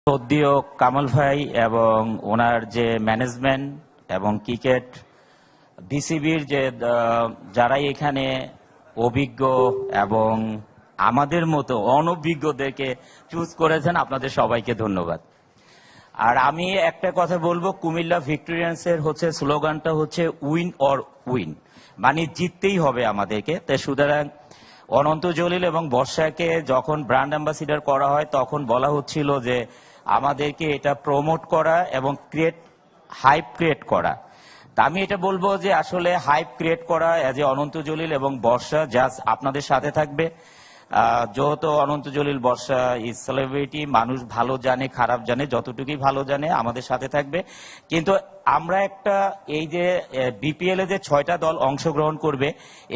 শ্রদ্ধেয় কামাল ভাই এবং ওনার যে ম্যানেজমেন্ট এবং ক্রিকেট বিসিবির যে যারাই এখানে অভিজ্ঞ এবং আমাদের মতো অনভিজ্ঞদেরকে চুজ করেছেন, আপনাদের সবাইকে ধন্যবাদ। আর আমি একটা কথা বলবো, কুমিল্লা ভিক্টোরিয়ান্সের স্লোগানটা হচ্ছে উইন অর উইন, মানে জিততেই হবে আমাদেরকে। তাই সুতরাং অনন্ত জলিল এবং বর্ষাকে যখন ব্র্যান্ড অ্যাম্বাসিডর করা হয় তখন বলা হচ্ছিল যে আমাদেরকে এটা প্রমোট করা এবং হাইপ ক্রিয়েট করা। তা আমি এটা বলবো যে আসলে হাইপ ক্রিয়েট করা এজ এ অনন্ত জলিল এবং বর্ষা জাস্ট আপনাদের সাথে থাকবে। যেহেতু অনন্ত জলিল বর্ষা ইজ সেলিব্রিটি, মানুষ ভালো জানে খারাপ জানে, যতটুকুই ভালো জানে আমাদের সাথে থাকবে। কিন্তু আমরা একটা এই যে বিপিএল এ যে 6টা দল অংশগ্রহণ করবে,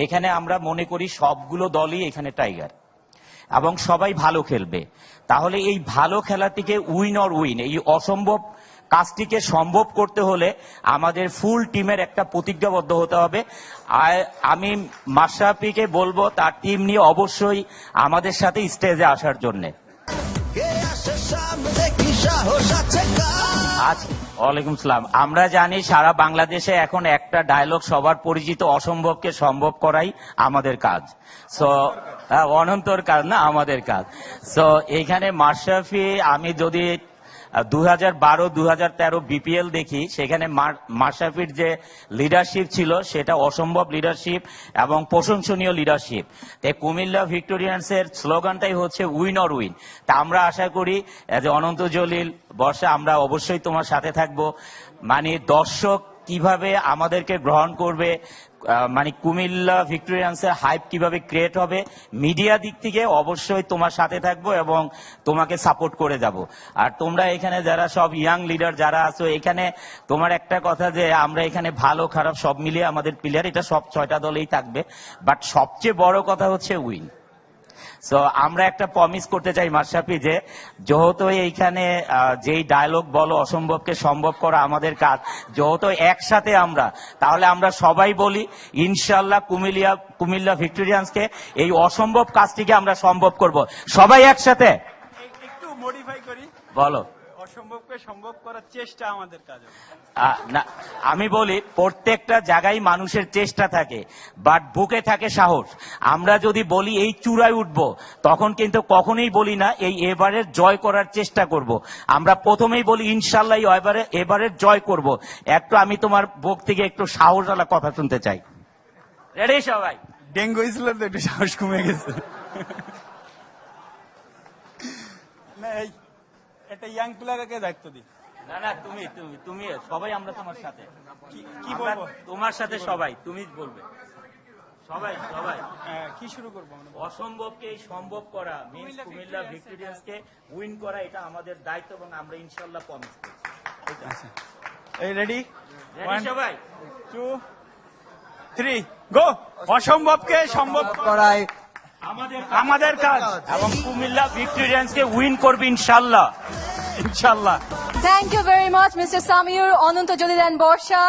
এখানে আমরা মনে করি সবগুলো দলই এখানে টাইগার এবং সবাই ভালো খেলবে। তাহলে এই ভালো খেলাটিকে উইন অর উইন, এই অসম্ভব কাজটিকে সম্ভব করতে হলে আমাদের ফুল টিমের একটা প্রতিজ্ঞাবদ্ধ হতে হবে। আর আমি মাশরাফিকে বলবো তার টিম নিয়ে অবশ্যই আমাদের সাথে স্টেজে আসার জন্য। ওয়ালাইকুম সালাম। আমরা জানি সারা বাংলাদেশে এখন একটা ডায়লগ সবার পরিচিত, অসম্ভবকে সম্ভব করাই আমাদের কাজ। সো অনন্তর কাজ না, আমাদের কাজ। সো এইখানে মাশরাফি, আমি যদি 2012-2013 বিপিএল দেখি, সেখানে মাশরাফির যে লিডারশিপ ছিল সেটা অসম্ভব লিডারশিপ এবং প্রশংসনীয় লিডারশিপ। তাই কুমিল্লা ভিক্টোরিয়ান্সের স্লোগানটাই হচ্ছে উইন অর উইন। তা আমরা আশা করি যে অনন্ত জলিল বর্ষা, আমরা অবশ্যই তোমার সাথে থাকবো। মানে দর্শক কিভাবে আমাদেরকে গ্রহণ করবে, মানে কুমিল্লা ভিক্টোরিয়ান্সের হাইপ কিভাবে ক্রিয়েট হবে, মিডিয়া দিক থেকে অবশ্যই তোমার সাথে থাকবো এবং তোমাকে সাপোর্ট করে যাব। আর তোমরা এখানে যারা সব ইয়াং লিডার যারা আছো, এখানে তোমার একটা কথা যে আমরা এখানে ভালো খারাপ সব মিলিয়ে আমাদের প্লেয়ার, এটা সব 6টা দলেই থাকবে, বাট সবচেয়ে বড় কথা হচ্ছে উইন। সো আমরা একটা প্রমিস করতে চাই মাশরাফি, যে যেহেতু এইখানে যেই ডায়লগ বলো অসম্ভবকে সম্ভব করা আমাদের কাজ, যেহেতু একসাথে আমরা, তাহলে আমরা সবাই বলি ইনশাল্লাহ কুমিল্লা ভিক্টোরিয়ান্সকে এই অসম্ভব কাজটিকে আমরা সম্ভব করব, সবাই একসাথে। একটু মডিফাই করি, বলো অসম্ভবকে সম্ভব করার চেষ্টা আমাদের কাজ। না, আমি বলি প্রত্যেকটা জায়গায় মানুষের চেষ্টা থাকে, বাট বুকে থাকে সাহস। আমরা যদি বলি এই চূড়ায় উঠবো, তখন কিন্তু কখনোই বলি না এই এবারের জয় করার চেষ্টা করব। আমরা প্রথমেই বলি ইনশাল্লাহ এবারের জয় করব। একটু আমি তোমার বুক থেকে একটু সাহসওয়ালা কথা শুনতে চাই। রেডি সবাই? ডেঙ্গু হয়েছিল তো একটু সাহস কমে গেছে। না, এই একটা ইয়াং প্লেয়ারকে দায়িত্ব দিই। না না, তুমি তুমি তুমি সবাই আমরা তোমার সাথে। কি বলবো? তোমার সাথে সবাই, তুমি বলবে। সবাই সবাই কি শুরু করবো? অসম্ভবকে সম্ভব করা মিন্স কুমিল্লা ভিক্টোরিয়ান্সকে উইন করা, এটা আমাদের দায়িত্ব এবং আমরা ইনশাল্লাহ প্রমিস করছি। এই রেডি? সবাই 2, 3 গো। অসম্ভবকে সম্ভব করাই আমাদের কাজ এবং কুমিল্লা ভিক্টোরিয়ান্সকে উইন করবে ইনশাল্লাহ, ইনশাল্লাহ। Thank you very much, Mr. Samir, Ananta Jalil and Borsha.